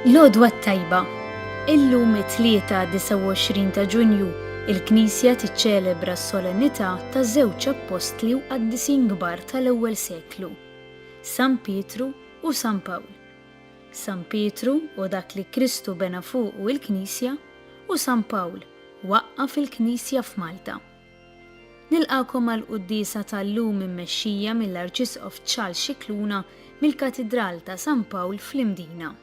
L-għodwa tajba. Illum it-tlieta 29 ta' Ġunju il-Knisja tiċċelebra s-solennità ta' żewġ apostli u qaddisin kbar tal-ewwel seklu, San Pietru u San Pawl. San Pietru u dak li Kristu bena fuqu il-Knisja u San Pawl waqqaf il-Knisja f'Malta. Nilqakom għall-quddiesa tal-lum immexxija mill-Arċisqof Charles Scicluna mill-Katedral ta' San Pawl fl-Imdina.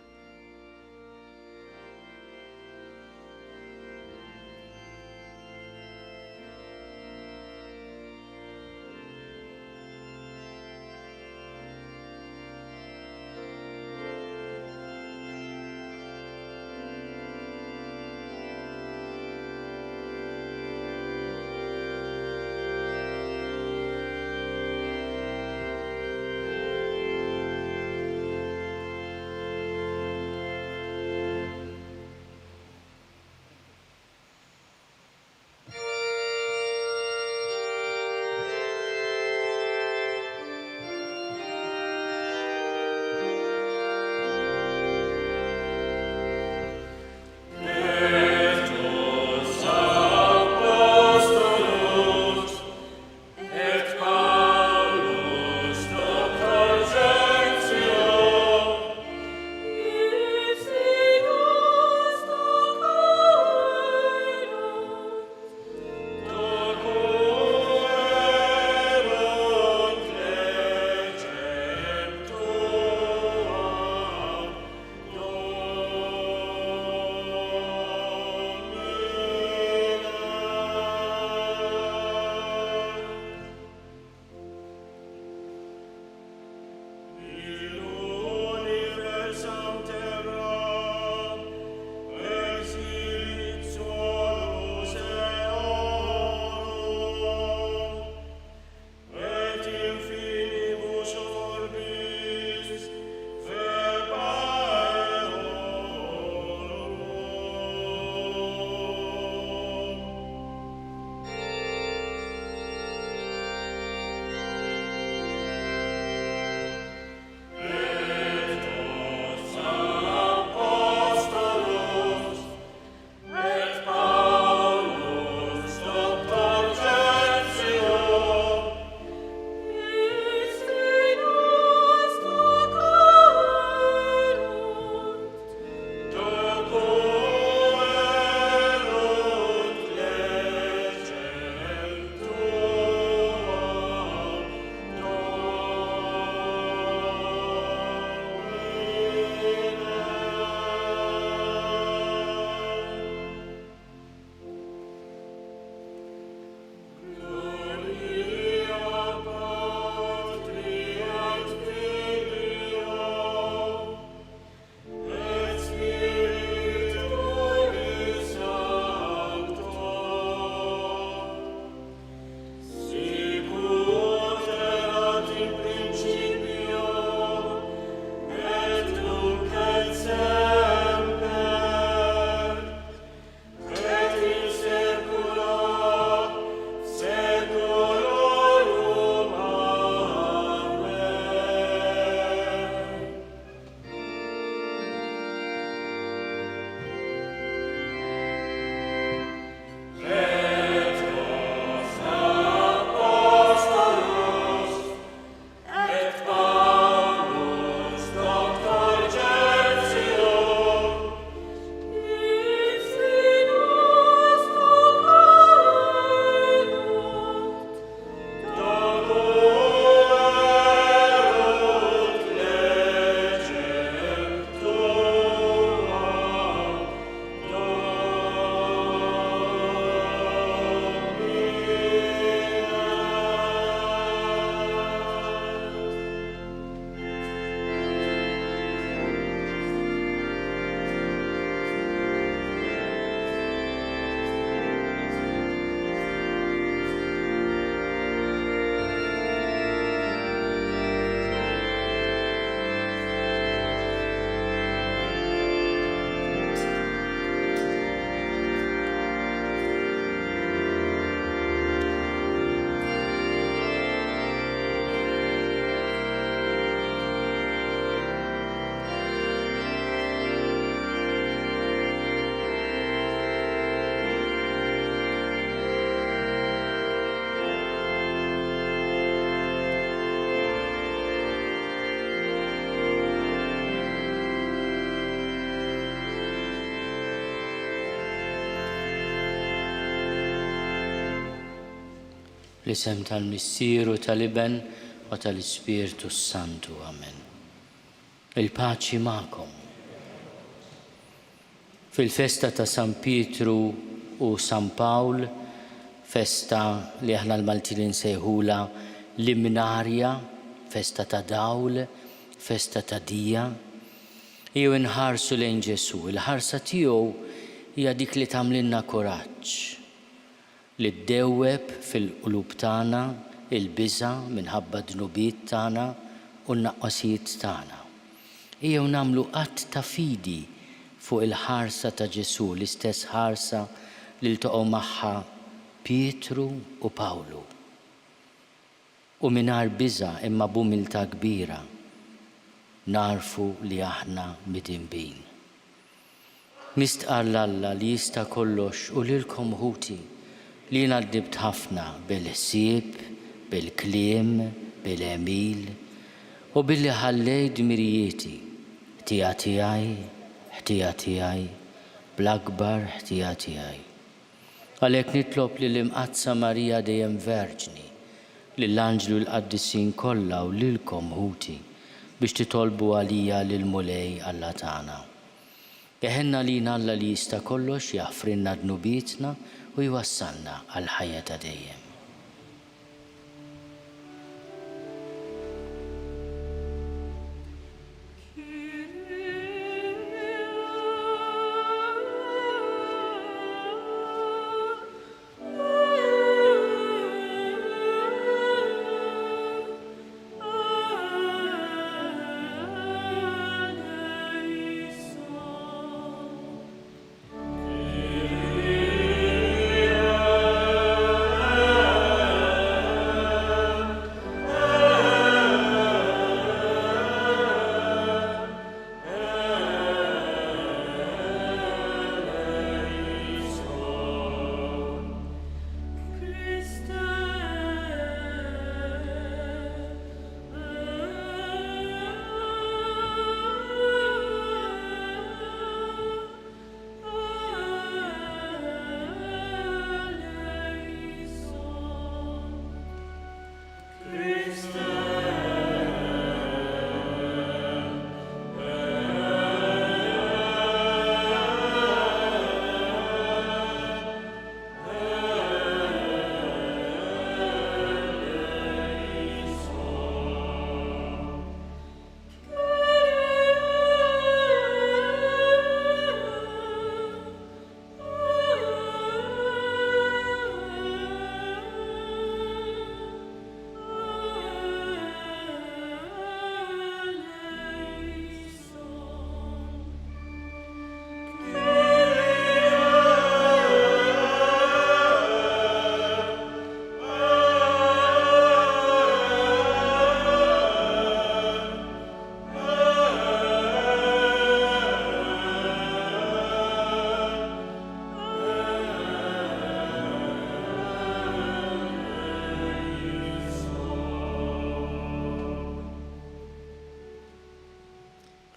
L-isem tal-Missieru tal-Iben u tal-Ispirtu Santu. Amen. Il-paċi ma'kom. Fil-festa ta' San Pietru u San Pawl, festa li aħna l-Maltin nsejħula liminarja, festa ta' dawl, festa ta' dija, jew inħarsu lejn Ġesu. Il-ħarsa tiegħu hija dik li tagħmlilna kuraġġ li ddewweb fil-qlub tagħna il-biża' minħabba d-dnubiet tagħna u n-naqqasijiet tagħna. Ejjew nagħmlu qatt ta' fidi fuq il-ħarsa ta' Ġesu, l-istess ħarsa li ltaqgħu magħha Pietru u Pawlu. U mingħajr biża' imma b'umiltà kbira narfu li aħna midinbin. Mistqar l-Alla li jista' kollox u lilkom ħuti li jiena għaddibt ħafna bil-ħsieb, bil-kliem, bil-emil u billi ħallejt dmirijieti ħtija tiegħi, bl-akbar ħtija tiegħi. Għalhekk nitlob lill-Imqazza Marija dejjem Verġni, lill-Anġlu l-Qaddisin kollha u lilkom ħuti biex titolbu għalija lill-mulej Alla tagħna. Jeħenna lina Alla li jista' kollox jaħfrinna dnubietna u jwassalna għal ħajja ta' dejjem.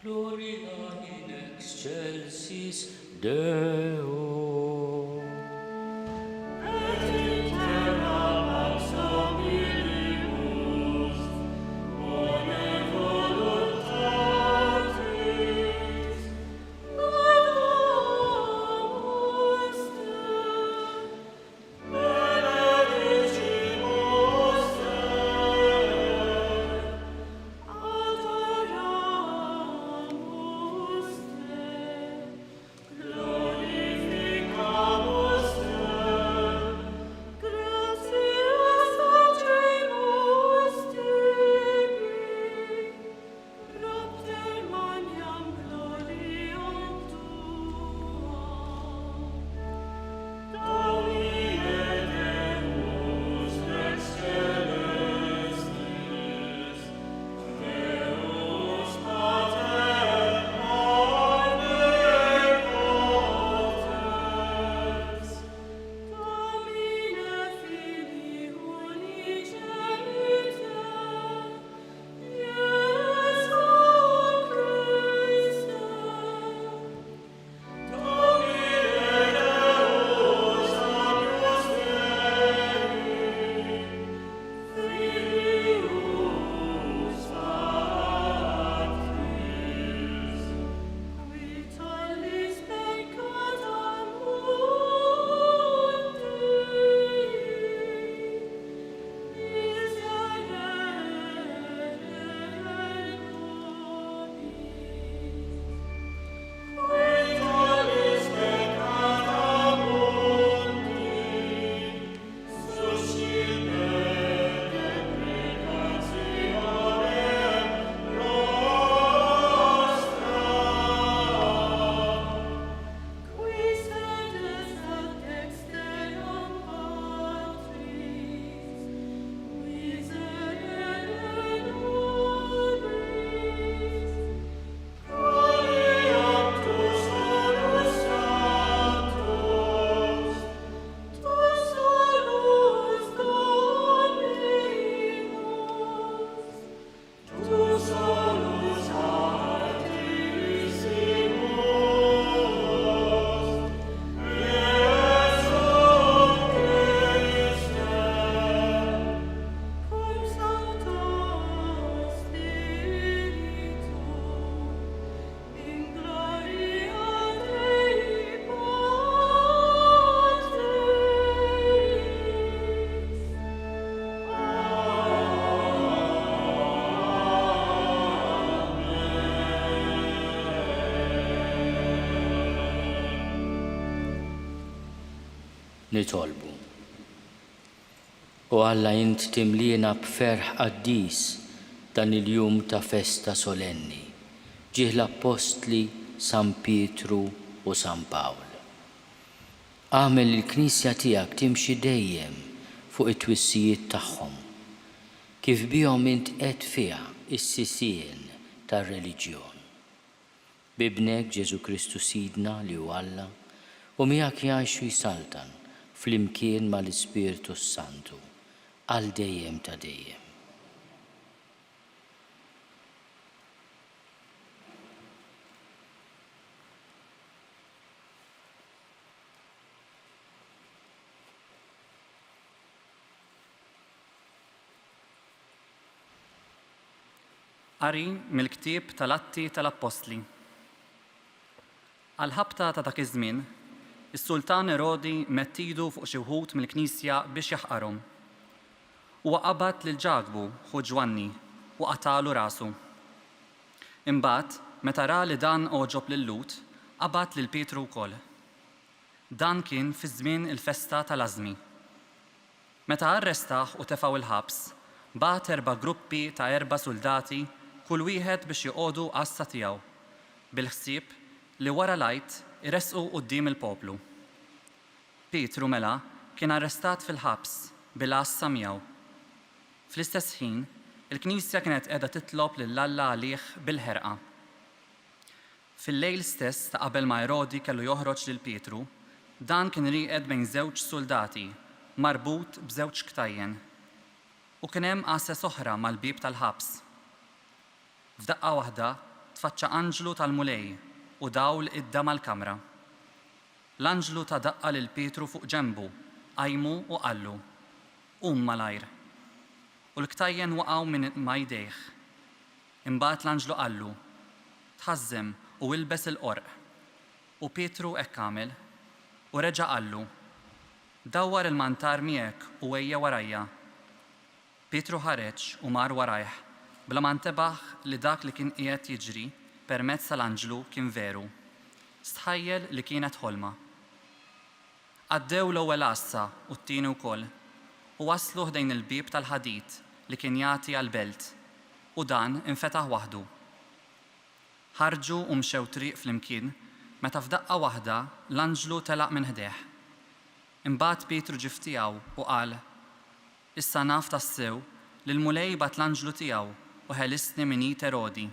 Gloria in excelsis Deo. Glorifica nitolbu. U Alla int timlina b'ferħ qaddis dan il-jum ta' festa solenni, ġih l-Apostli San Pietru u San Pawl. Għamel il-Knisja tiegħek timxi dejjem fuq it-twissijiet tagħhom, kif bihom int qed fiha is-sisien tar-reliġjon. Bibnek Ġesu Kristu Sidna li hu Alla u miegħek jgħixu jsaltan flimkien mal-Ispiritu Santu għal dejjem ta' dejjem. Qari mill-ktieb tal-Atti tal-Apostli. Għal-ħabta ta' dak iż-żmien, is-Sultan Erodi mettidu fuq xi wħud mill-Knisja biex jaħqarhom. Huwa qabad lil ġagbu ħu Ġwanni u qatalu rasu. Imbagħad, meta ra li dan oġob lil Lut, qabad lil Pietru wkoll. Dan kien fi żmien il-festa tal-Għażmi. Meta arrestaħ u tefgħu il-ħabs, bagħat 4 gruppi ta' 4 soldati kull wieħed biex joqogħdu qassa tiegħu, bil-ħsieb li wara lajt iressqu quddiem il-poplu. Pietru mela kien arrestat fil-ħabs bil-qassa miegħu. Fl-istess ħin, il-Knisja kienet qiegħda titlob lil Alla għalih bil-ħerqa. Fil-lejl stess ta' qabel ma Erodi kellu joħroġ lil Pietru, dan kien rieqed bejn żewġ soldati marbut b'żewġ ktajjen. U kien hemm qases oħra mal-bib tal-ħabs. F'daqqa waħda tfaċċa anġlu tal-mulej u dawl idda mal-kamra. L-anġlu ta' daqqa lil Pietru fuq ġenbu, qajmu u qallu: qum malajr. U l-ktajjen waqgħu minn ma' jdejh. Imbagħad l-anġlu qallu: tħażżem u ilbes il-qorq. U Pietru hekk għamel u reġa' qallu: dawwar il-mantar miegħek u ejja warajja. Pietru ħareġ u mar warajh, bla ma ntebaħ li dak li kien qiegħed jiġri permezz tal-anġlu kien veru. Stħajjel li kienet ħolma. Għaddew l-ewwel qassa u t-tieni wkoll u waslu ħdejn il-bib tal-ħadid li kien jagħti għall-belt u dan infetaħ waħdu. Ħarġu u mxew triq flimkien meta f'daqqa waħda l-anġlu telaq minn ħdejh. Imbagħad Pietru ġie ftiegħu u qal: issa naf tassew li l-mulej bat l-anġlu tiegħu u ħelisni minn id Erodi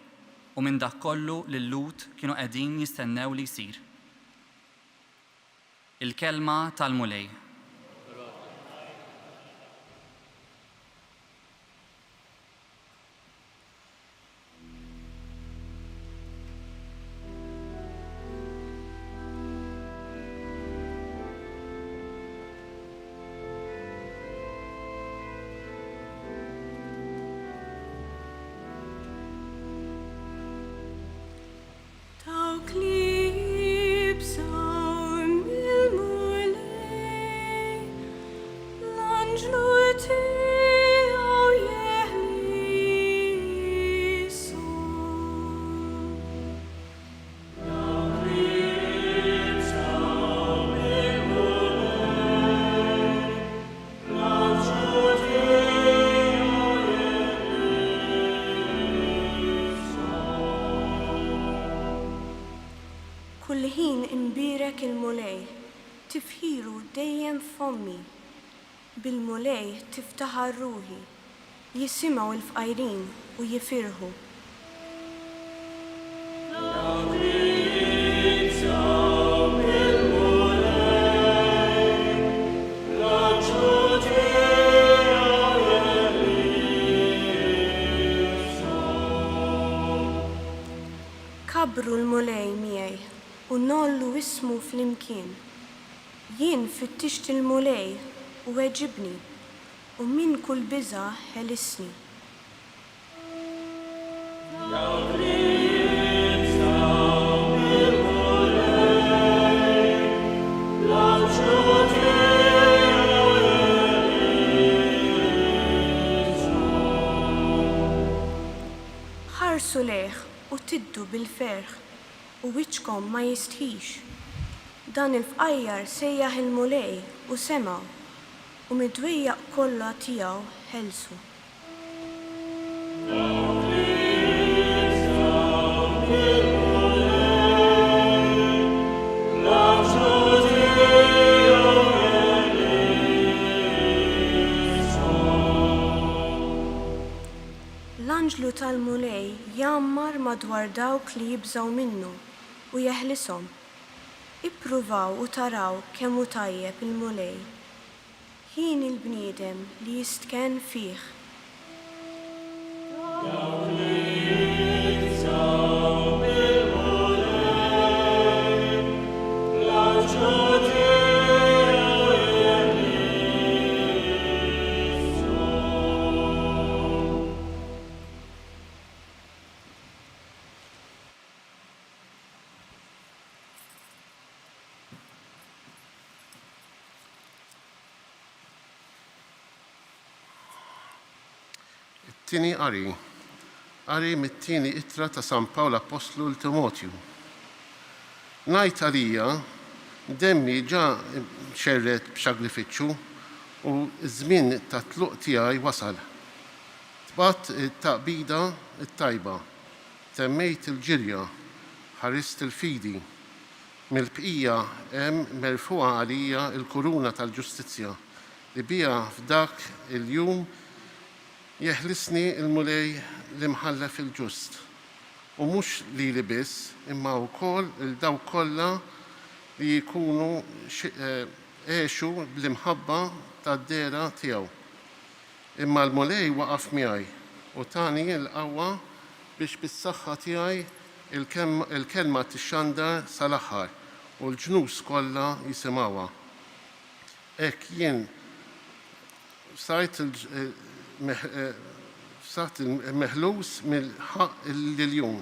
u minn dak kollu li l-Lut kienu qegħdin jistennew li jsir. Il-kelma tal-mulej. Kull ħin imbirek il-mulej, tifħiru dejjem f'ommi. Bil-mulej tiftaħar ruħi, jisimgħu l-fqajrin u jifirħu. Kabru l-mulej miegħi. U nollu ismu fl-imkien. Jien fittixt il-mulej u weġibni u minn kull biża ħelisni. Ħarsu leħ u tiddu bil-ferħ u wiċkom ma jistħix. Dan il-fqajjar sejjaħ il-mulej u semaw u mid-dwejjaq kollha tiegħu ħelsu. L-anġlu tal-mulej jammar madwar dawk li jibżgħu minnu u jeħlishom. Ippruvaw u taraw kemm hu tajjeb il-mulej. Ħin il-bniedem li jistkenn fih. Tini qari mit-tieni ittra ta' San Pawl Apostlu l-Timotju. Ngħid għalija demmi ġa xerret b'xagrifiċċju u żmien ta' tluq tiegħi wasal. Tbagħt it-taqbida t-tajba, temmejt il-ġirja, ħarist il-fidi. Mill-bqija hemm merfuqa għalija l-kuruna tal-ġustizzja li biha f'dak il-jum jeħlisni il-mulej li mħallef il-ġust. U mhux li biss, imma wkoll il-daw kollha li jkunu għexu bl-imħabba tad-dera tiegħu. Imma l-mulej waqaf miegħi u tani l-qawwa biex bis-saħħa tiegħi il-kelma tixxandar sal-aħħar u l-ġnus kollha jisimgħuha. Hekk jien sajt il-meħlus mill-ħaq il-liljun.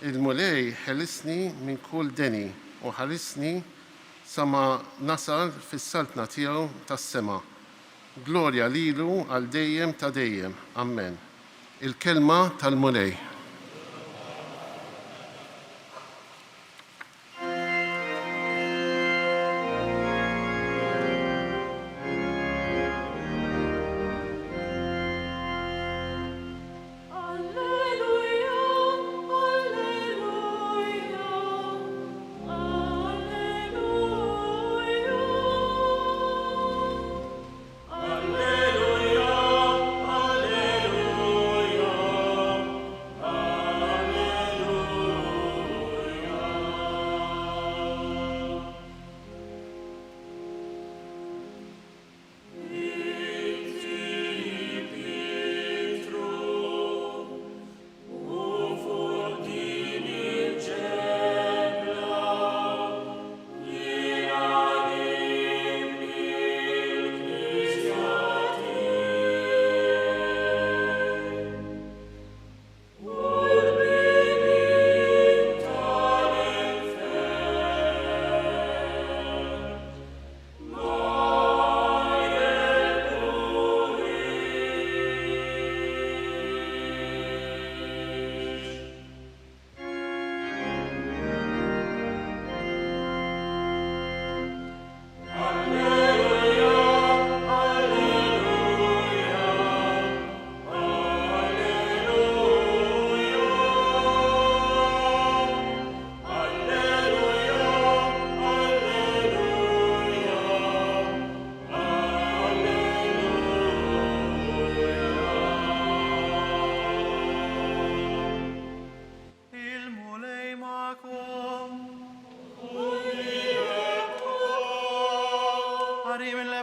Il-mulej ħelisni minn kull deni u ħalisni sama nasal fis-saltna tiegħu tas-sema. Glorja lilu għal dejjem ta' dejjem. Amen. Il-kelma tal-mulej.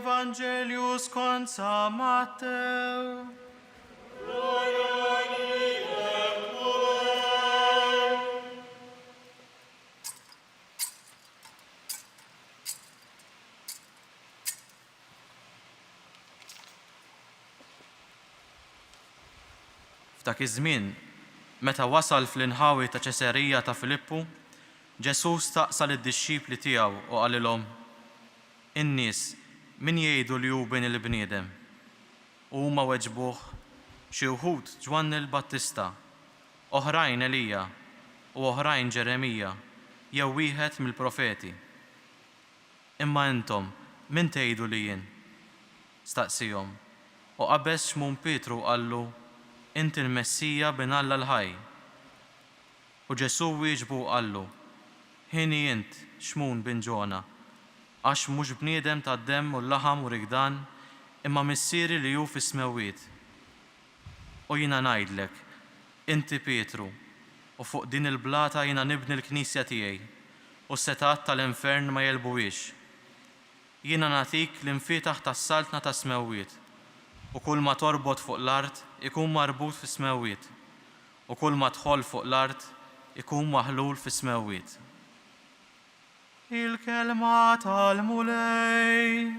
Evangelju skont San Matteo. F'dak iż-żmien, meta wasal fl-inħawi ta' Ċesarija ta' Filippu, Ġesus staqsa lid-dixxipli tiegħu u qalilhom: In-nies min jgħidu li hu bin il-bniedem? U huma weġbuh: xi wħud Ġwanni l-Battista, oħrajn Elija u oħrajn Ġeremija jew wieħed mill-profeti. Imma intom min tgħidu li jien? Staqsihom. U qabeż xmun Pietru qallu, inti l-Messija bin Alla l-ħaj. U Ġesu wieġbu qallu, ħini int xmun bin Ġona, għax mhux bniedem tad-demm u l-laħam u rigdan, imma missieri li hu fis-smewwiet. U jiena ngħidlek, inti Pietru, u fuq din il-blata jiena nibni l-Knisja tiegħi, u s-setat tal-infern ma jelbuwiex. Jiena nagħtik l-infietaħ tas-saltna ta' smewwiet, u kull ma torbot fuq l-art ikun marbut fis-smewwiet, u kull ma tħoll fuq l-art ikun maħlul fis-smewwiet. Il-kelma tal-mulej.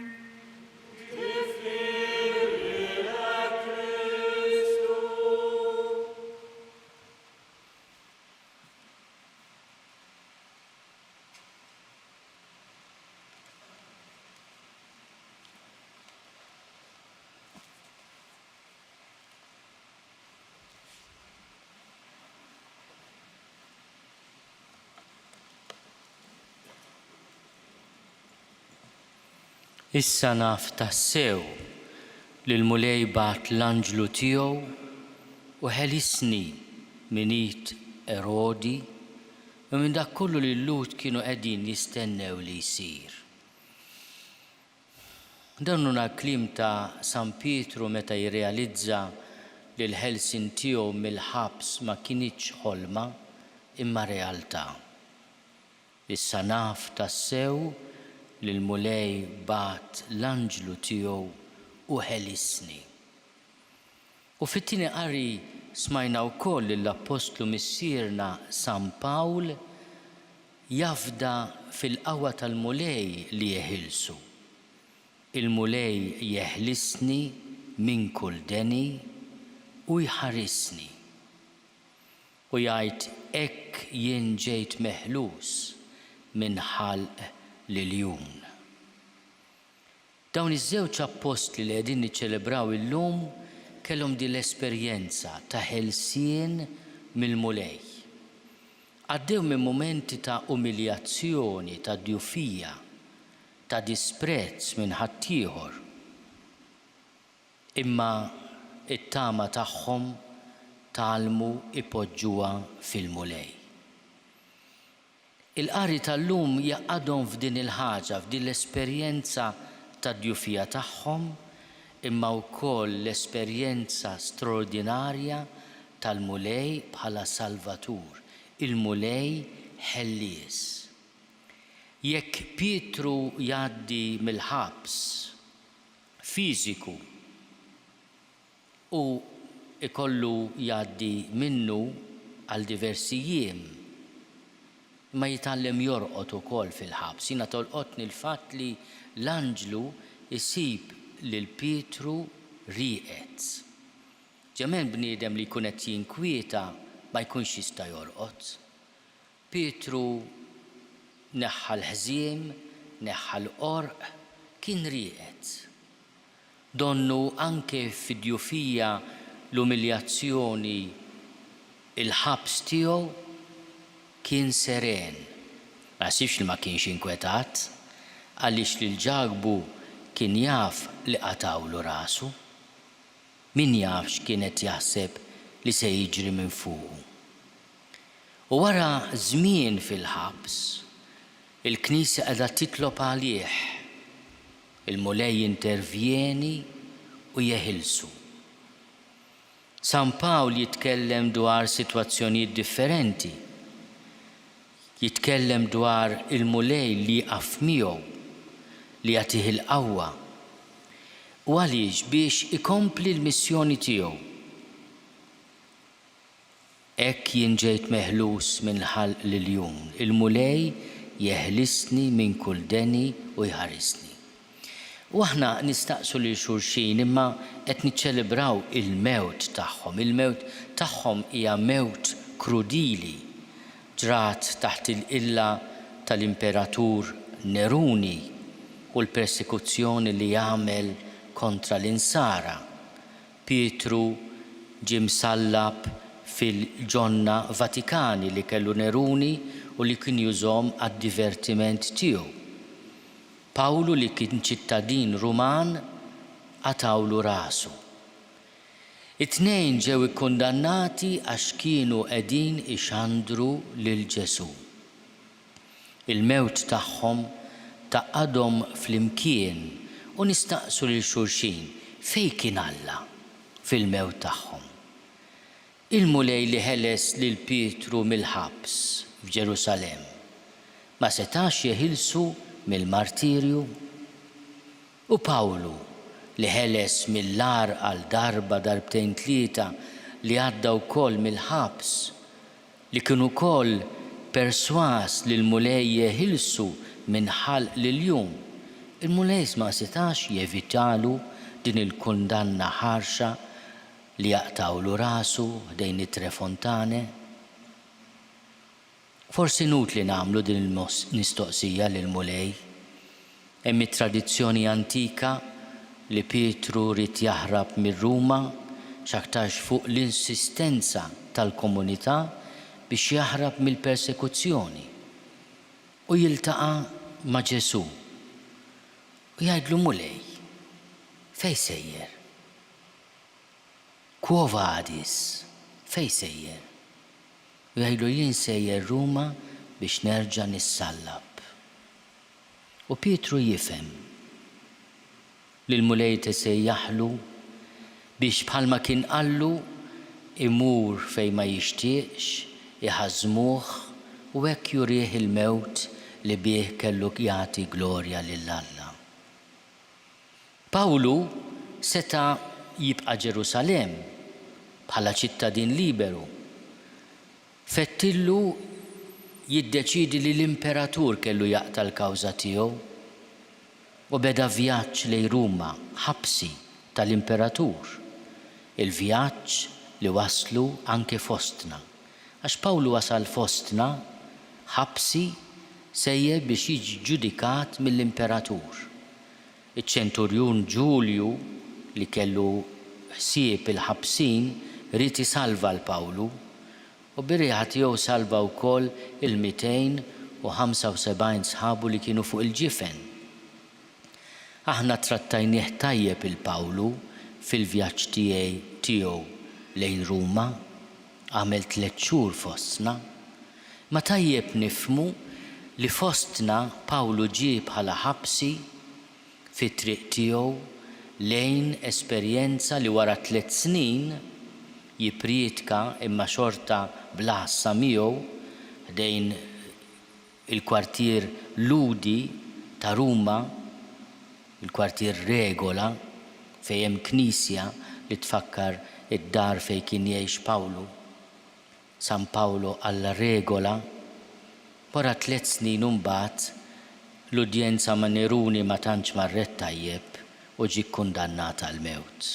Issa naf tassew li l-mulej bat l-anġlu tiegħu u ħelisni minit Erodi u minn dak kollu li l-Lut kienu qegħdin jistennew li jsir. Dan huna l-kliem ta' San Pietru meta jirrealizza li l-ħelsin tiegħu mill-ħabs ma kinitx ħolma imma realtà. Issa naf tassew li l-mulej bat l-anġlu tiegħu u ħelisni. U fit-tieni qari smajna wkoll li l-Apostlu missierna San Pawl jafda fil-qawwa tal-mulej li jeħilsu. Il-mulej jeħlisni minn kull deni u jħarisni. U jgħid hekk jien ġejt meħlus minn ħalq lill-jum. Dawn iż-żewġ apostli li qegħdin niċċelebraw illum kellhom din l-esperjenza ta' ħelsien mill-mulej. Għaddew minn momenti ta' umiljazzjoni, ta' djufija, ta' disprezz minn ħaddieħor. Imma it-tama tagħhom talmu ipoġġuha fil-mulej. Il-qari tal-lum jaqadhom f'din il-ħaġa, f'din l-esperjenza ta' djufija tagħhom, imma wkoll l-esperjenza straordinarja tal-mulej bħala Salvatur, il-mulej ħellies. Jekk Pietru jgħaddi mill-ħabs fiżiku u ikollu jgħaddi minnu għal diversi jiem, ma jitgħallem jorqod ukoll fil-ħabs. Jiena tolqotni l-fatt li l-anġlu isib lil Pietru rieqed. Ġemen bniedem li jkun qed jinkwieta ma jkunx jista' jorqod. Pietru neħħa l-ħżiem, neħħa l-qorq, kien rieqed. Donnu anke fid-djufija l-umiljazzjoni il-ħabs tiegħu kien seren. Ma sibx li ma kienx inkwetat, għaliex li l-ġagbu kien jaf li qatawlu rasu. Min jaf x'kienet jaħseb li se jiġri minn fuqu. U wara żmien fil-ħabs, il-Knisja qiegħda titlob għalih. Il-mulej intervjeni u jeħilsu. San Pawl jitkellem dwar sitwazzjonijiet differenti. Jitkellem dwar il-mulej li jaqaf miegħu, li jagħtih il-qawwa. U għaliex biex ikompli l-missjoni tiegħu. Hekk jien ġejt meħlus minn ħalq lill-jum. Il-mulej jeħlisni minn kull deni u jħarisni. U aħna nistaqsu lil xulxin imma qed niċċelebraw il-mewt tagħhom. Il-mewt tagħhom hija mewt krudili. Ġrat taħt il-qilla tal-imperatur Neruni u l-persekuzzjoni li jagħmel kontra l-insara. Pietru ġie msallab fil-ġonna Vatikani li kellu Neruni u li kien jużhom għad-divertiment tiegħu. Pawlu li kien ċittadin Ruman għatawlu rasu. It-tnejn ġew ikkundannati għax kienu qegħdin ixandru lil Ġesu. Il-mewt tagħhom taqadhom flimkien u nistaqsu lil xulxin fejn kien Alla fil-mewt tagħhom. Il-mulej li ħeles lil Pietru mill-ħabs f'Ġerusalem ma setax jeħilsu mill-martirju u Pawlu li ħeles mill-lar għal darba darbtejn tlieta li għadda wkoll mill-ħabs li kienu wkoll perswas li l-mulej jeħilsu minn ħalq lill-jum. Il-mulej ma setax jevitalu din il-kundanna ħarxa li jaqtawlu rasu dejn it-trefontane. Forsi nutli nagħmlu din il-mistoqsija lill-mulej. Hemm it-tradizzjoni antika li Pietru rid jaħrab mir-Ruma x'aktarx fuq l-insistenza tal-komunità biex jaħrab mill-persekuzzjoni u jiltaqa' ma' Ġesu u jgħidlu mulej fejn sejjer? Quo vadis? Fejn sejjer? U jgħidlu jien sejjer Ruma biex nerġa' nissallab. U Pietru jifhem li l-mulej tisejjaħlu biex bħalma kien qallu imur fejn ma jixtieqx, iħażmuh u hekk jurih il-mewt li bih kellu jagħti glorja lil Alla. Pawlu seta' jibqa' Ġerusalem bħala ċittadin liberu. Fettillu jiddeċidi li l-imperatur kellu jaqta' l-kawża tiegħu u beda vjaġġ lejn Ruma ħabsi tal-imperatur. Il-vjaġġ li waslu anke fostna. Għax Pawlu wasal fostna ħabsi sejjer biex jiġi ġudikat mill-imperatur. Iċ-ċenturjun Ġulju li kellu ħsieb il-ħabsin rid isalva l-Pawlu u birriħa tiegħu salva wkoll il-275 sħabu li kienu fuq il-ġifen. Aħna trattajnieh tajjeb il-Pawlu fil-vjaġġ tiegħu lejn Ruma, għamel 3 xhur fostna, ma tajjeb nifmu li fostna Pawlu ġie bħala ħabsi fit-triq tiegħu lejn esperjenza li wara 3 snin jipriedka imma xorta bl-ħassa miegħu dejn il-kwartier Ludi ta' Ruma, il-kwartier Regola fejn hemm knisja li tfakkar id-dar fejn kien jgħix Pawlu. San Pawlo alla Regola, wara 3 snin imbagħad l-udjenza ma' Neruni ma tantx marret tajjeb u ġie kkundannata għal mewt.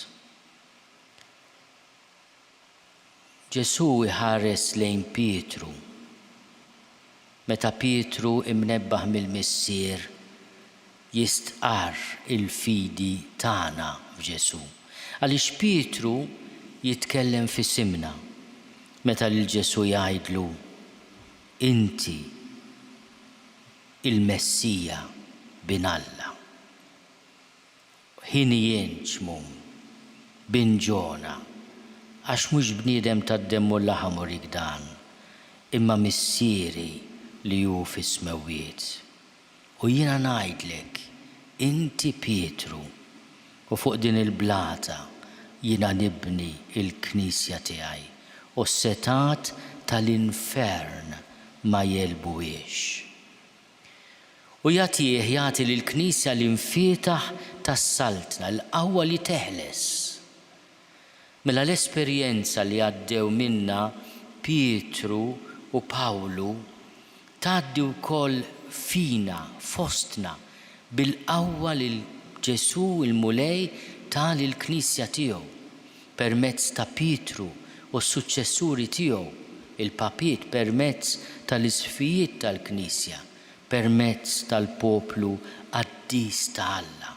Ġesu iħares lejn Pietru. Meta Pietru imnebbaħ mill-missier jistqar il-fidi tagħna f'Ġesu. Għaliex Pietru jitkellem fis-simna meta lil Ġesu jgħidlu inti il-Messija bin Alla. Ħin jien ċmum bin Ġona għax mhux bniedem tad-demm u l-laħam u rigdan imma missieri li hu fis-smewwiet. U jiena ngħidlek inti Pietru u fuq din il-blata jiena nibni il-knisja tiegħi u s-setat tal-infern ma jelbuhiex. U jagħti lill-Knisja l-infietaħ tas-saltna l-qawwa li teħles. Mela l-esperjenza li għaddew minna Pietru u Pawlu tgħaddi wkoll fina fostna bil-qawwa li Ġesu il-mulej ta' lill-Knisja tiegħu permezz ta' Pietru u s-suċċessuri tiegħu, il-papiet permezz tal-isfijiet tal-Knisja, permezz tal-poplu qaddis ta' Alla.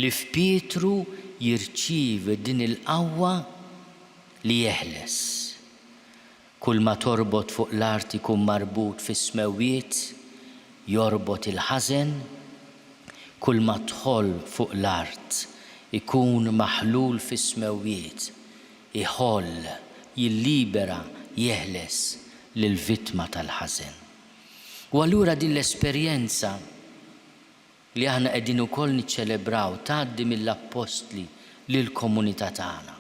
Li f'Pietru jirċievi din il-qawwa li jeħles. Kull ma torbot fuq l-art ikun marbut fis-smewwiet, jorbot il-ħażen kull ma tħol fuq l-art ikun maħlul fis-smewiet, iħoll, jillibera, jeħles lil-vittma tal-ħażen. U allura din l-esperjenza li aħna qegħdin ukoll niċċelebraw tgħaddi mill-apostli lill-komunità tagħna.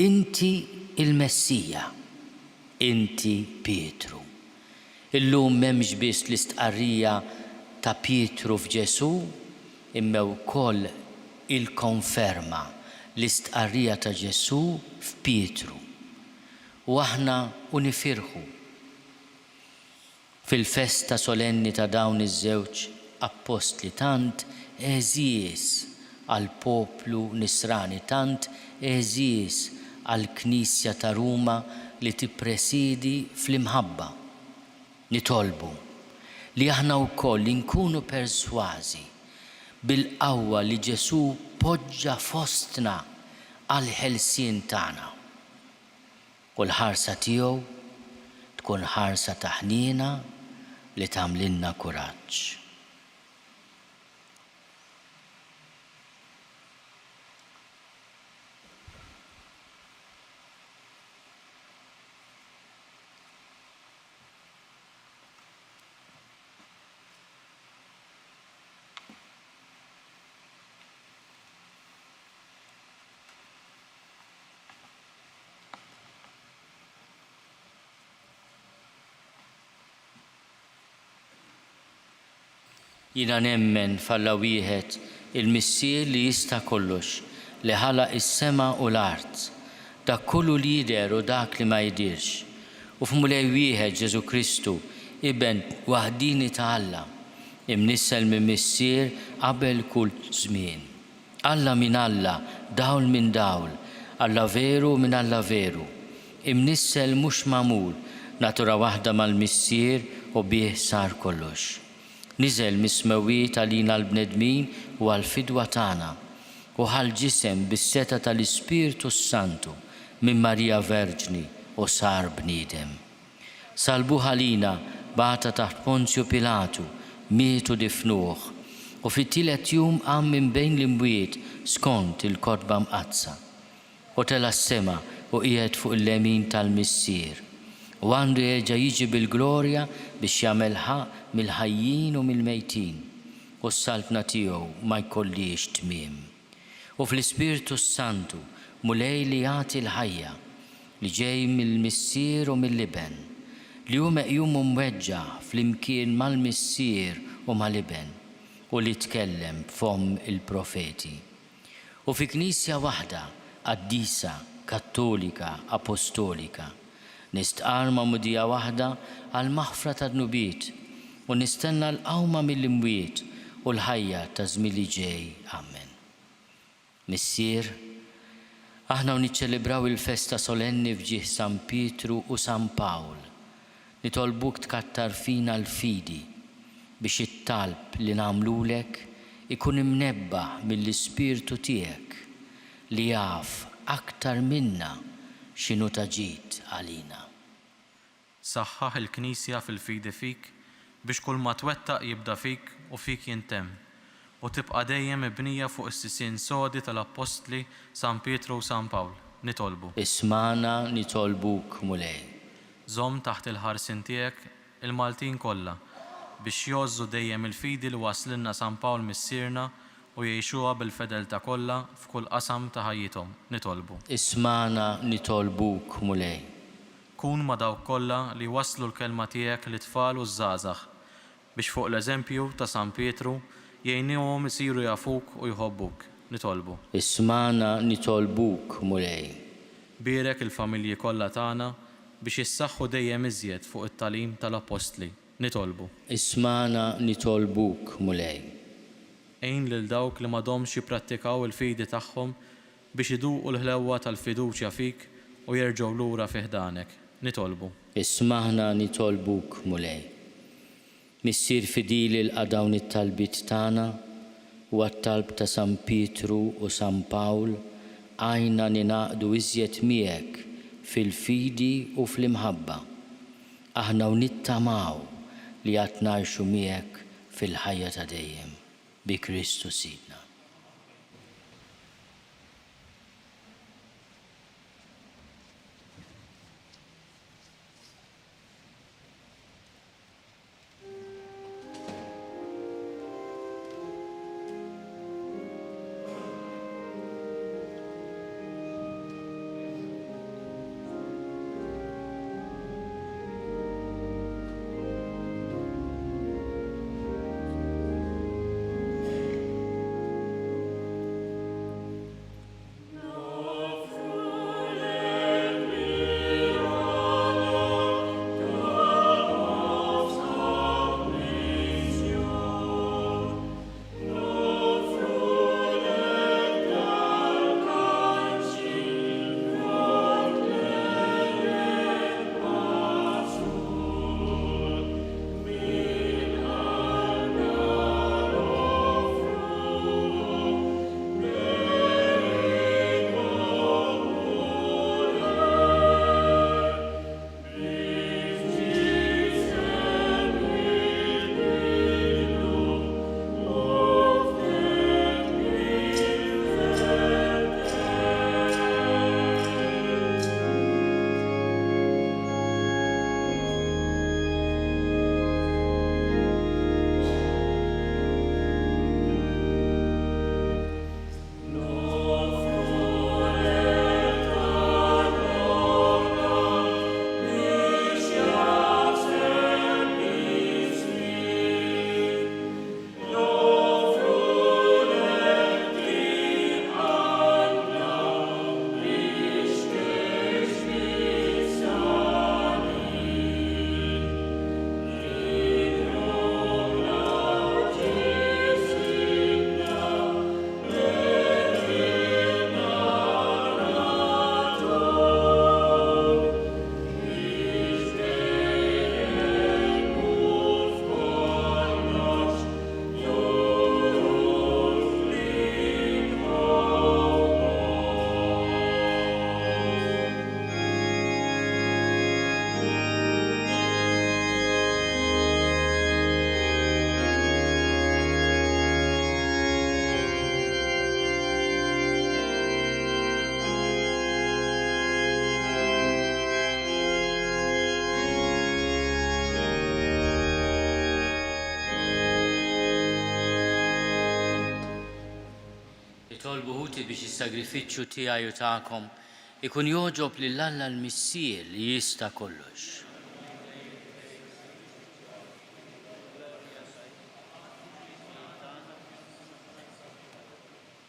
Inti il-Messija, inti Pietru. Illum m'hemmx biss l-istqarrija ta' Pietru f'Ġesu, imma wkoll il-konferma l-istqarrija ta' Ġesu f'Pietru. U aħna unifirħu fil-festa solenni ta' dawn iż-żewġ apostli tant eżies għal poplu nisrani, tant eżies għal Knisja ta' Ruma li tippresidi fl-imħabba. Nitolbu li aħna wkoll nkunu persważi bil-qawwa li Ġesu poġġa fostna għal ħelsien tagħna. U l-ħarsa tiegħu tkun ħarsa ta' ħniena li tagħmlilna kuraġġ. Jina nemmen falla wieħed il-Missier li jista' kollox, li ħalaq is-sema u l-art, dak kullu li jidher u dak li ma jidirx. U f'mulej wieħed Ġesu Kristu, iben waħdini ta' Alla, imnissel minn Missier qabel kull żmien. Alla minn Alla, dawl minn dawl, Alla veru minn Alla veru. Imnissel mhux magħmul, natura waħda mal-Missier u bih sar kollox. Niżel mis-smewiet għalina l-bnedmin u għal-fidwa tagħna u ħal-ġisem bis-seta tal-Ispiritu Santu minn Marija Verġni u sar bniedem. Salbu ħalina bata taħt Ponzju Pilatu, mietu difnuh u fit-tielet jum qam minn bejn l-imwiet skont il-kotba mqazza u tela s-sema u qiegħed fuq il-lemin tal-Missier. U għandu jerġa' jiġi bil-glorja biex jagħmel ħaq mill-ħajjin u mill-mejtin u s-saltna tiegħu ma jkollix tmiem. U fl-Ispiritu Santu mulej li jagħti l-ħajja li ġej mill-Missier u mill-Iben li hu meqjum mweġġa' flimkien mal-Missier u mal-Iben u li tkellem b'fomm il-profeti. U fi Knisja waħda qaddisa, kattolika, apostolika nistqar ma' mudija waħda għal maħfra ta' dnubiet u nistenna l-qawma mill-imwiet u l-ħajja ta' żmien li ġej. Amen. Missier, aħna niċċelebraw il-festa solenni fġieħ San Pietru u San Pawl. Nitolbuk tkattar fina l-fidi biex it-talb li nagħmlulek ikun imnebbaħ mill-Ispirtu tiegħek li jaf aktar minna x'inhu taġid għalina. Saħħaħ il-Knisja fil-fidi fik biex kull ma twettaq jibda fik u fik jintemm u tibqa' dejjem mibnija fuq is-sisien sodi tal-Apostli San Pietru u San Pawl. Nitolbu. Ismana nitolbuk mulej. Żomm taħt il-ħarsin tiegħek il-Maltin kollha biex jożżu dejjem il-fidi li waslilna San Pawl missierna u jgħixuha bil-fedeltà kollha f'kull qasam ta' ħajjithom. Nitolbu. Ismana nitolbuk mulej. Kun ma' dawk kollha li waslu l-kelma tiegħek lit-tfal u żgħażagħ biex fuq l-eżempju ta' San Pietru jgħinihom isiru jafuk u jħobbuk. Nitolbu. Ismana nitolbuk mulej. Bierek il-familji kollha tagħna biex jissaħħu dejjem iżjed fuq it-tagħlim tal-Apostli. Nitolbu. Ismana nitolbuk mulej. Għin lil dawk li m'għadhomx jipprattikaw il-fidi tagħhom biex iduqu l-ħlewwa tal-fiduċja fik u jerġgħu lura fi ħdanek. Nitolbu. Ismaħna nitolbuk mulej. Missier fidili l-qadawn it-talbit tagħna u għat-talb ta' San Pietru u San Pawl għajna ninaqdu iżjed miegħek fil-fidi u fl-imħabba. Aħna nittamaw li qed ngħixu miegħek fil-ħajja ta' dejjem. bi Kristu sidna. Tolbu ħuti biex is-sagrifiċċju tiegħi u tagħkom ikun joġob lill-Alla l-Missier li jista' kollox.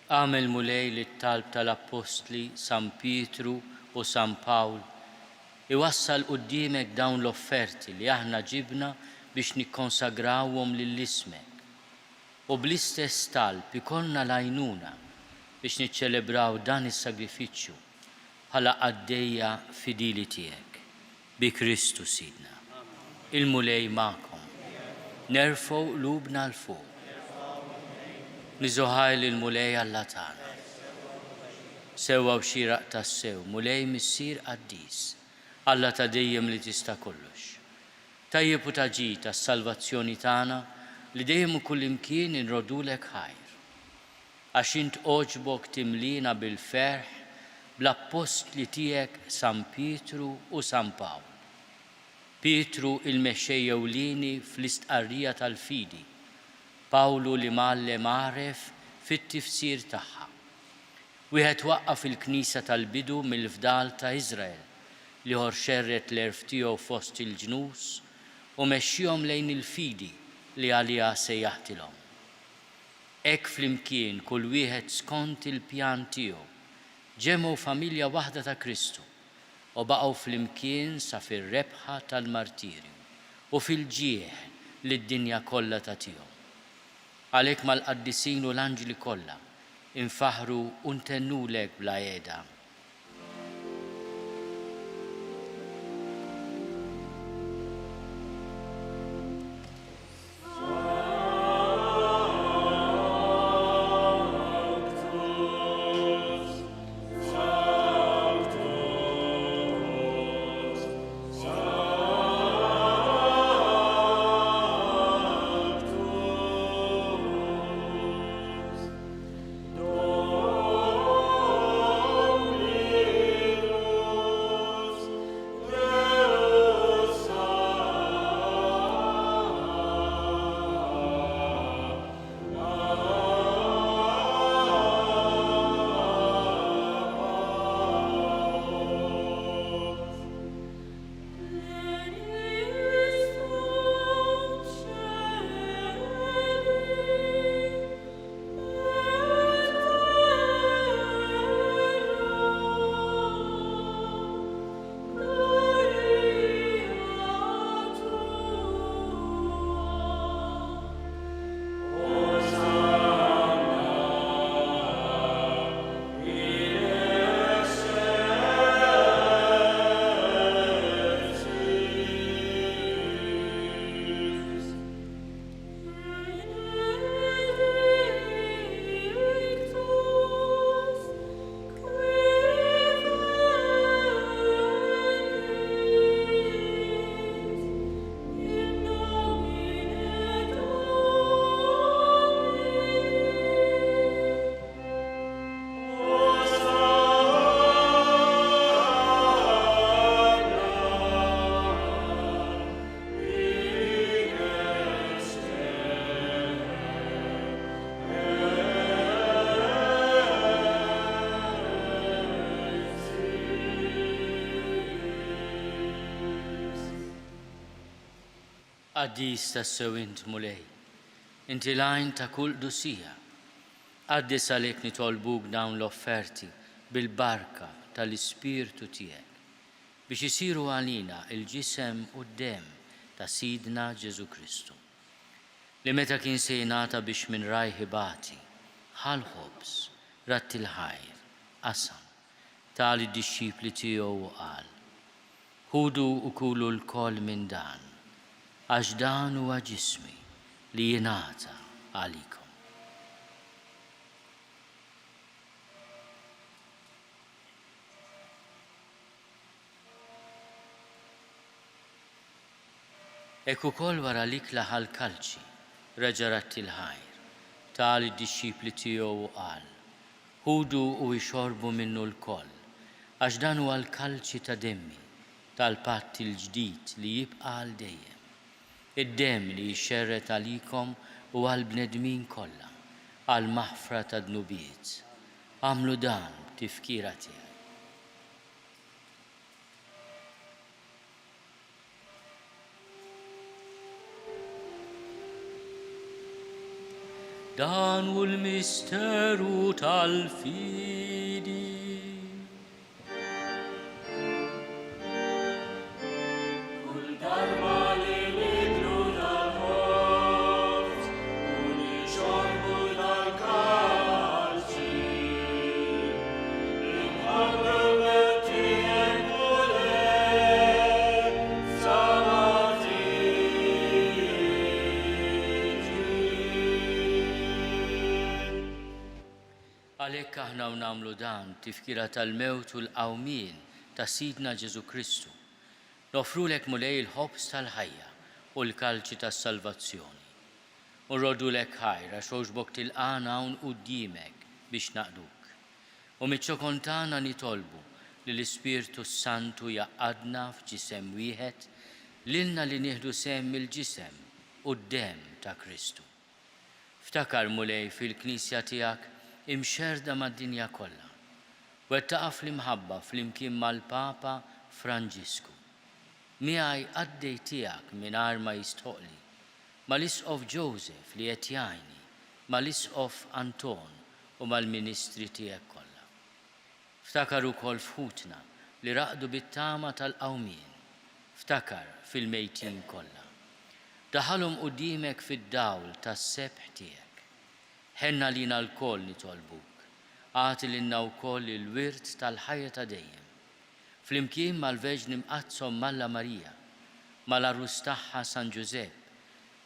Għamel mulej li t-talb tal-Apostli San Pietru u San Pawl iwassal quddiemek dawn l-offerti li aħna ġibna biex nikkonsagrawhom lill-ismek. U bl-istess talb ikollna l-għajnuna biex niċċelebraw dan is-sagrifiċċju bħala għaddejja fidili tiegħek bi Kristu sidna. Il-mulej magħkom. Nerfgħu qlubna l fuq. Niżoħaj lill-mulej Alla tagħna. Sewwa b'xieraq tas-sew, mulej missier qaddis, Alla ta' dejjem li tista' kollox. Tajjeb u taġi tas-salvazzjoni tagħna li dejjem u kullimkien inrodulek ħajr. Għax int oġbok timlina bil-ferħ bl-apostli tiegħek San Pietru u San Pawl. Pietru il-mexxej ewlieni fl-istqarrija tal-fidi, Pawlu li mallem għaref fit-tifsir tagħha. Wieħed waqqaf il-Knisja tal-bidu mill-fdal ta' Iżrael li ħorxerret l-erf tiegħu fost il-ġnus u mexxihom lejn il-fidi li għaliha sejjaħtilhom. Hekk flimkien kull wieħed skont il-pjan tiegħu ġemgħu familja waħda ta' Kristu u baqgħu flimkien sa fir-rebħa tal-martirju u fil-ġieħ lid-dinja kollha tagħtihom. Għalhekk mal-qaddisin u l-anġli kollha infaħru u ntennulek bla għeda. Qaddis tassew int mulej, inti lajn ta' kull dusija. Qaddis għalek nitolbuk dawn l-offerti bil-barka tal-Ispirtu tiegħek biex isiru għalina il-ġisem u d-dem ta' Sidna Ġesu Kristu. Li meta kien se jingħata biex minn rajħi bati, ħal-ħobs, ratti l-ħajr, qasam, tali d-disċipli tiegħu u qal: ħudu u kulu l-koll minn dan, għax dan huwa ġismi li jingħata għalikom. Ek ukoll wara l-ikla ħal-kalċi reġa' ratti l-ħajr, tali d-disċipli tiegħu u qal: ħudu u jxorbu minnu l-koll, għax dan huwa l-kalċi ta' demmi tal-patt il-ġdid li jibqa' għal dejjem. Id-demm li jxerret għalikom u għal-bnedmin kollha għal-maħfra ta' dnubiet. Għamlu dan b'tifkira tiegħek. Dan hu l-misteru tal-fidi. Kull darba li nidlu tal-ħobt u nixorbu tal-kalċi, inħabru b'tiegħek mulej għalhekk aħna nagħmlu dan tifkira tal-mewt u l-qawmien ta' Sidna Ġesu Kristu. Nofrulek mulej il-ħobs tal-ħajja u l-kalċi tas-salvazzjoni. U nrodulek ħajra xogħbok tilqana hawn quddiemek biex naqduk. U miċ-ċokontana nitolbu li l-Ispirtu Santu jaqadna f'ġisem wieħed lilna li nieħdu sehem mill-ġisem u d-demm ta' Kristu. Ftakar mulej fil-Knisja tiegħek imxerda mad-dinja kollha. Wettaqa fl-imħabba fl-imkien mal-Papa Franġisku. Miegħi għaddej tiegħek mingħajr ma jistħoqli, mal-Isqof Joseph li qed jgħinni, mal-Isqof Anton u mal-Ministri tiegħek kollha. Ftakar ukoll f'ħutna li raqdu bit-tama tal-qawmien. Ftakar fil-mejtin kollha. Daħalhom quddiemek fid-dawl tas-sebħ tiegħek. Ħenna lina l-koll nitolbuk, għati lilna wkoll il-wirt tal-ħajja ta' dejjem. Flimkien mal-Verġni mqazzom Malla Marija, mal-arrus tagħha San Giuseppe,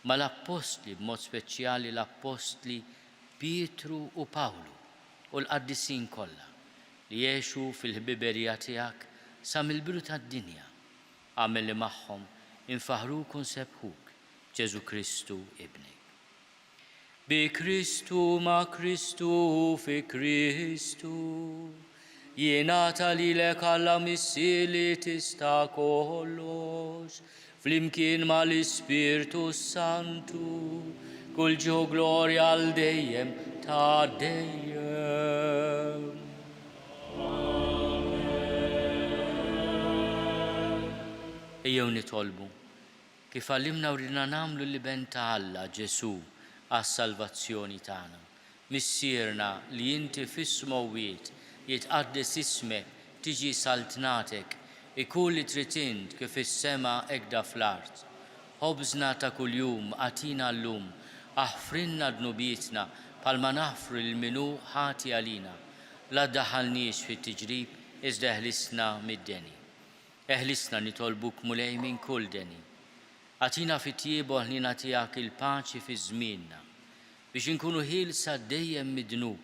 mal-Appostli b'mod speċjali l-Appostli Pietru u Pawlu u l-qaddisin kollha li jgħixu fil-ħbiberija tiegħek sa mill-bidu tad-dinja. Għamel li magħhom infaħruk u nsebħuk Ġesu Kristu ibnek. Bi Kristu ma' Kristu fi Kristu, jingħata lilek Alla missi li tista' kollox, flimkien mal-Ispirtu Santu, kull ġo glorja għal dejjem ta' dejjem. Ejjew nitolbu kif għallimna u rridna nagħmlu l-liben ta' Alla Ġesu għas-salvazzjoni tagħna. Missierna li inti fis-smowwiet jitqaddes ismek tiġi saltnatek, ikun li trid int kif is-sema hekk fl-art. Ħobżna ta' kuljum għatina llum, aħfrinna dnubietna bħalma naħfru lil minu ħati għalina. La ddaħħalniex fit-tiġrib iżda eħlisna mid-deni. Eħlisna nitolbuk mulej minn kull deni. Għatina fit-tiebu ħlina tiegħek il-paċi fi żmienna biex inkunu ħielsa dejjem mid-dnub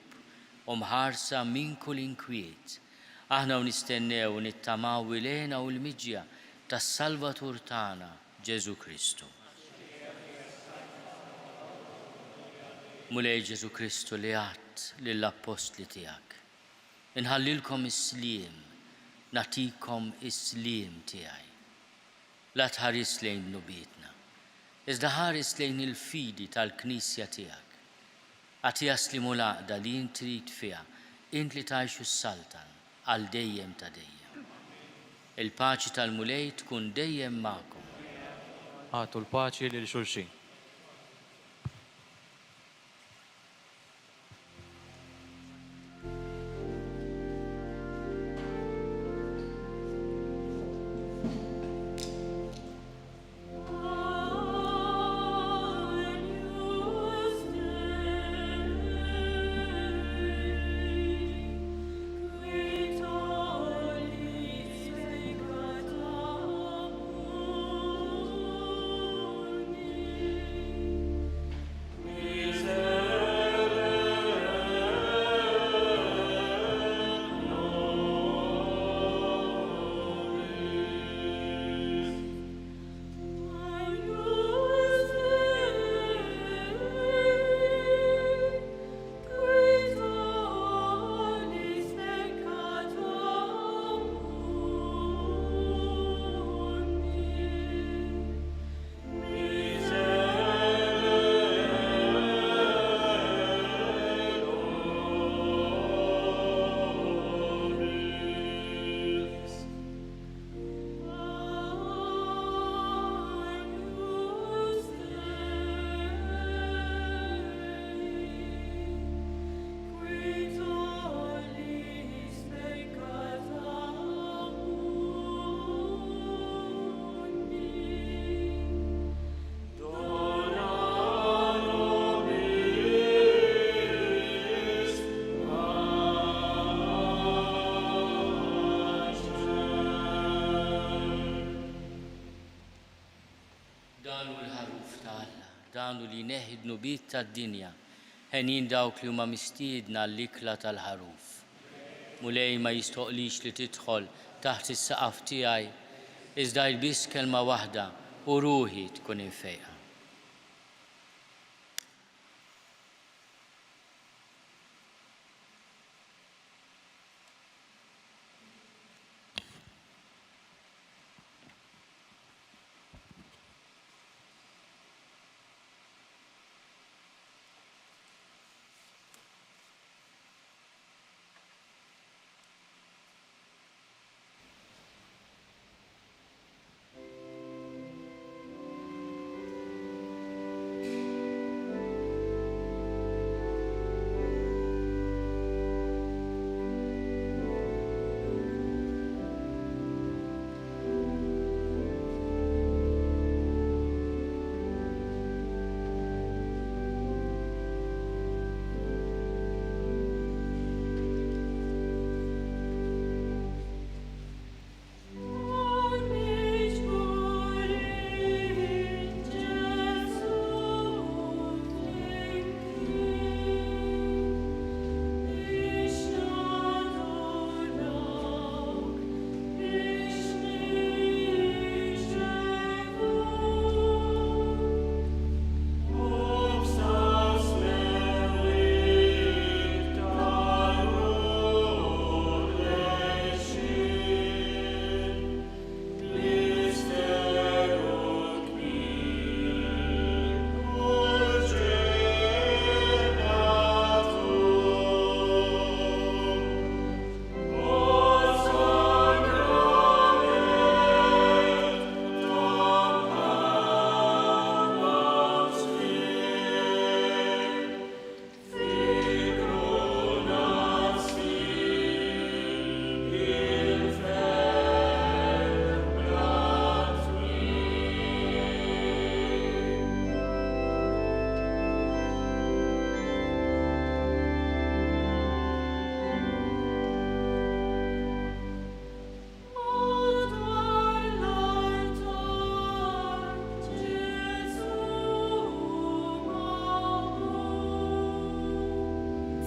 u mħarsa minn kull inkwiet. Aħna nistennew nittamaw ilena u l-miġja tas-Salvatur tagħna Ġesu Kristu. Mulej Ġesu Kristu li għadt lill-Apostli tiegħek: inħallilkom is-sliem, nagħtikom is-sliem tiegħi. La tħares lejn nubietna, iżda ħares lejn il-fidi tal-Knisja tiegħek. Għatija slimu laqda li int trid fiha, int li tgħixu s-saltan għal dejjem ta' dejjem. Il-paċi tal-mulej tkun dejjem magħkom. Ħatu l-paċi lil xulxin. danu li neħidnu bit tad-dinja, ħenin dawk li huma mistiedna l-ikla tal-ħaruf. Mulej ma jistoqlix li tidħol taħt is-saqaf tiegħi, iżda biss kelma waħda u ruħi tkun infejqa.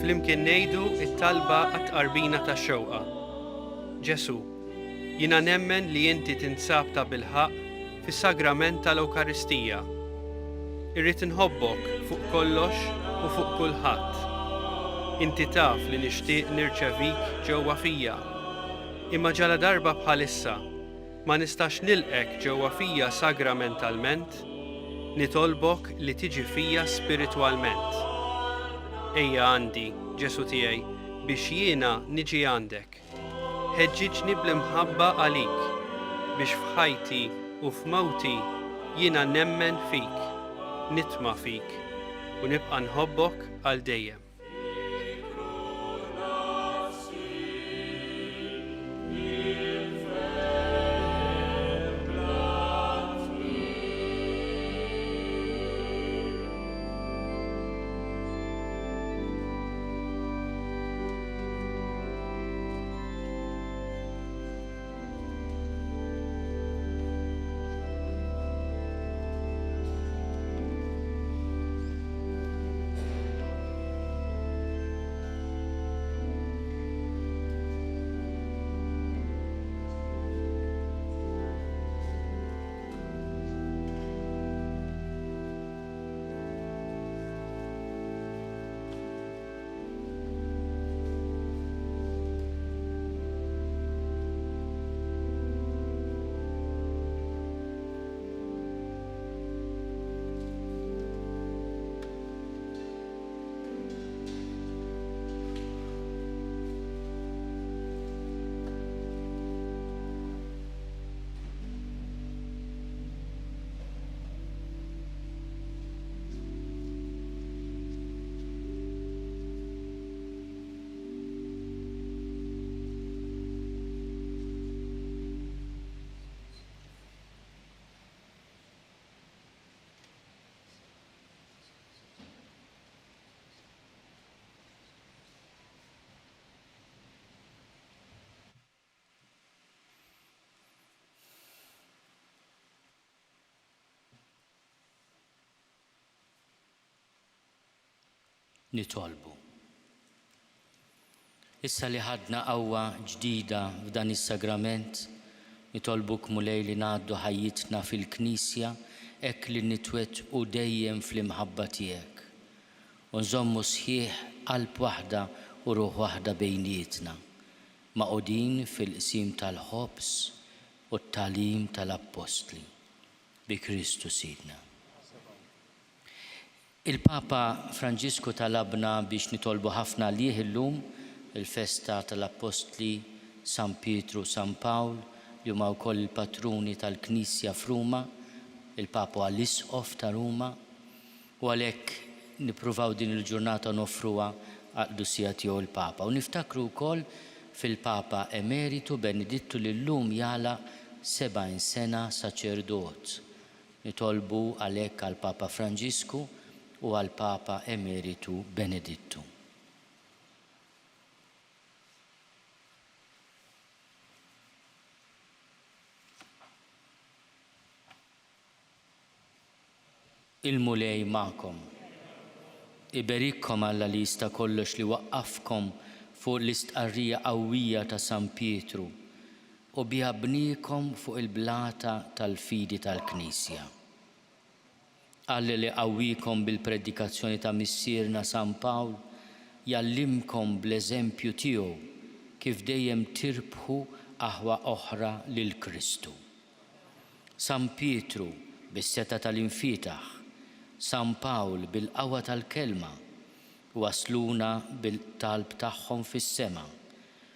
Flimkien ngħidu t-talba għat-qarbina tax-xewqa. Ġesu, jiena nemmen li inti tinsab ta' bilħaq fis-sagrament tal-Ewkaristija. Irrid inħobbok fuq kollox u fuq kulħadd. Inti taf li nixtieq nirċevik ġewwa fija. Imma ġala darba bħalissa ma nistax nilqek ġewwa fija sagramentalment, nitolbok li tiġi fija spiritwalment. Ejja għandi, Ġesu tiegħi, biex jiena niġi għandek. Ħeġġiġni bl-imħabba għalik, biex f'ħajti u f'mawti jiena nemmen fik, nitma fik, u nibqa' nħobbok għal dejjem. Nitolbu. Issa li ħadna qawwa ġdida f'dan is-sagrament, nitolbuk mulej li ngħaddu ħajjitna fil-Knisja hekk li nitwettqu dejjem fl-imħabba tiegħek. U nżommu sħiħ qalb waħda u ruħ waħda bejnietna, maqudin fil-qsim tal-ħobs u t-tagħlim tal-Apostli bi Kristu Sidna. Il-Papa Franġisku talabna biex nitolbu ħafna lih illum il-festa tal-Apostli San Pietru San Pawl li huma wkoll il-patruni tal-Knisja f'Ruma, il-Papa għall-Isqof ta' Ruma, u għalhekk nippruvaw din il-ġurnata nofruha għaqdusija tiegħu il-Papa. U niftakru wkoll fil-Papa Emeritu Benedittu li llum jala 70 sena saċerdot. Nitolbu għalhekk għall-Papa Franġisku u għall-Papa Emeritu Benedittu. Il-mulej ma'kom. Iberikkom Alla li jista' kollox li waqqafkom fuq l-istqarrija qawwija ta' San Pietru u biha bniekom fuq il-blata tal-fidi tal-Knisja. Alla li qawwikom bil-predikazzjoni ta' missierna San Pawl jallimkom bl-eżempju tiegħu kif dejjem tirbħu aħwa oħra lil Kristu. San Pietru bis-seta tal-infitaħ, San Pawl bil-qawwa tal-kelma wasluna bil-talb tagħhom fis-sema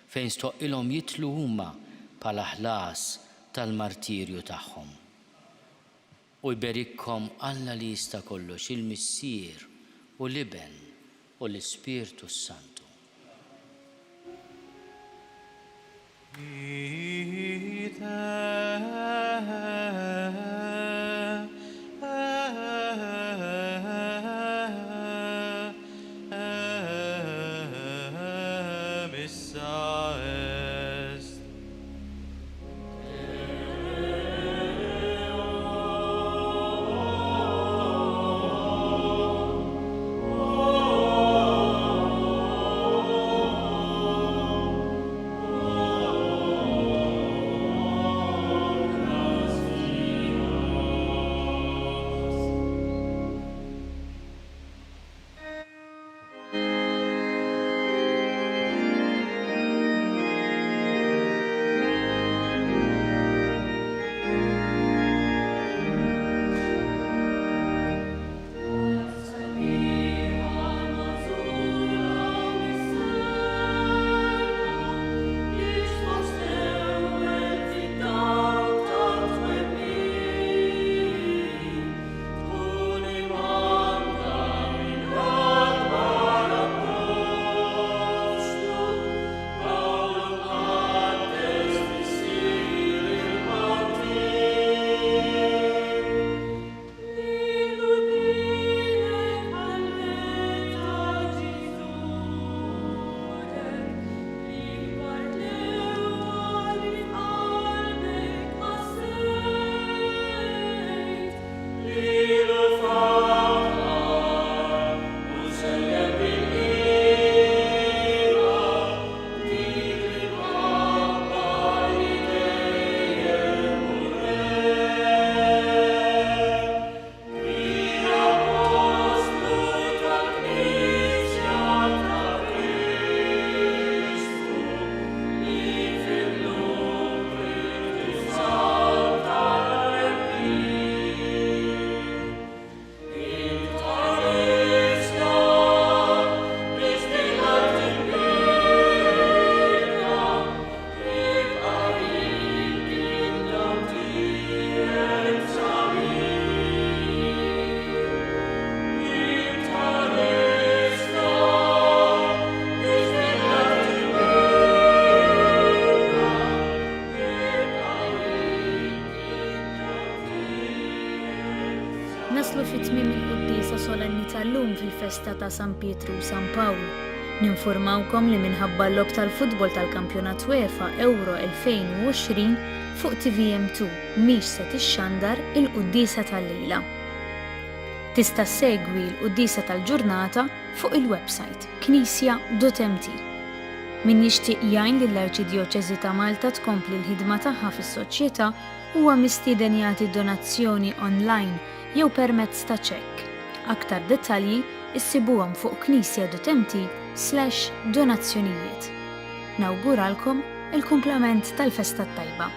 fejn stoqilhom jitlu huma bħala ħlas tal-martirju tagħhom. U jberikkom Alla li jista' kollox il-Missier u l-Iben u l-Ispirtu Santu. Naslu fit-tmiem il-quddiesa solenni tal-lum fil-festa ta' San Pietru u San Pawl. Ninformawkom li minħabba l-lob tal-futbol tal-Kampjonat UEFA Euro 2020 fuq TVM2 mhix se tixxandar il-quddiesa tal-lejla. Tista' segwi l-quddiesa tal-ġurnata fuq il-website knisja.mt. Min jixtieq jgħin lill-Arċidjoċeżi ta' Malta tkompli l-ħidma tagħha fis-soċjetà huwa mistieden jagħti donazzjoni online jew permezz ta' ċekk. Aktar dettalji issibuhom fuq knisja.mt/donazzjonijiet. Nawguralkom il-kumplament tal-festa tajba.